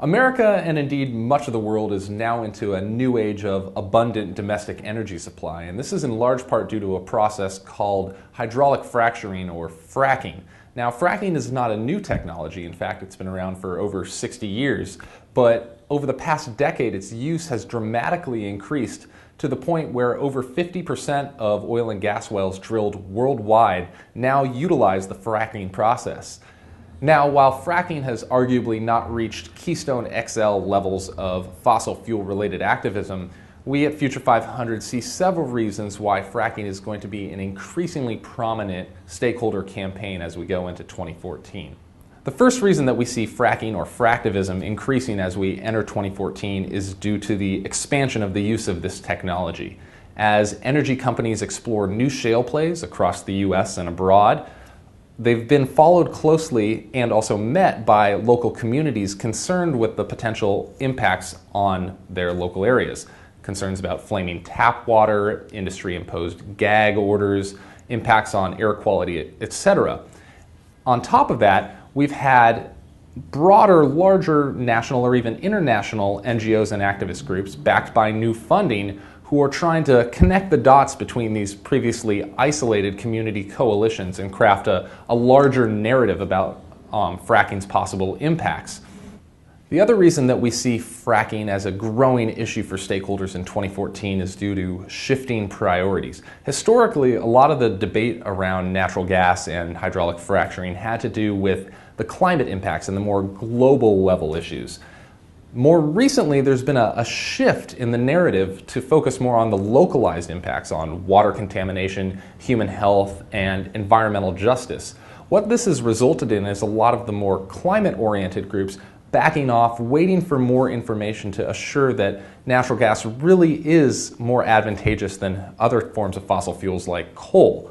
America, and indeed much of the world, is now into a new age of abundant domestic energy supply, and this is in large part due to a process called hydraulic fracturing, or fracking. Now, fracking is not a new technology. In fact, it's been around for over 60 years, but over the past decade, its use has dramatically increased to the point where over 50% of oil and gas wells drilled worldwide now utilize the fracking process. Now, while fracking has arguably not reached Keystone XL levels of fossil fuel-related activism, we at Future 500 see several reasons why fracking is going to be an increasingly prominent stakeholder campaign as we go into 2014. The first reason that we see fracking or fractivism increasing as we enter 2014 is due to the expansion of the use of this technology. As energy companies explore new shale plays across the US and abroad, they've been followed closely and also met by local communities concerned with the potential impacts on their local areas. Concerns about flaming tap water, industry-imposed gag orders, impacts on air quality, etc. On top of that, we've had broader, larger national or even international NGOs and activist groups backed by new funding who are trying to connect the dots between these previously isolated community coalitions and craft a larger narrative about fracking's possible impacts. The other reason that we see fracking as a growing issue for stakeholders in 2014 is due to shifting priorities. Historically, a lot of the debate around natural gas and hydraulic fracturing had to do with the climate impacts and the more global level issues. More recently, there's been a shift in the narrative to focus more on the localized impacts on water contamination, human health, and environmental justice. What this has resulted in is a lot of the more climate-oriented groups backing off, waiting for more information to assure that natural gas really is more advantageous than other forms of fossil fuels like coal.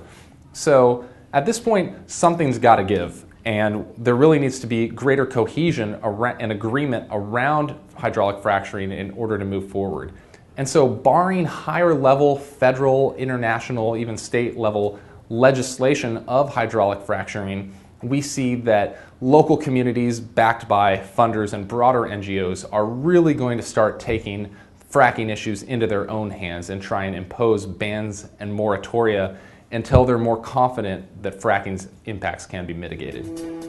So at this point, something's got to give. And there really needs to be greater cohesion and agreement around hydraulic fracturing in order to move forward. And so barring higher level federal, international, even state level legislation of hydraulic fracturing, we see that local communities backed by funders and broader NGOs are really going to start taking fracking issues into their own hands and try and impose bans and moratoria until they're more confident that fracking's impacts can be mitigated.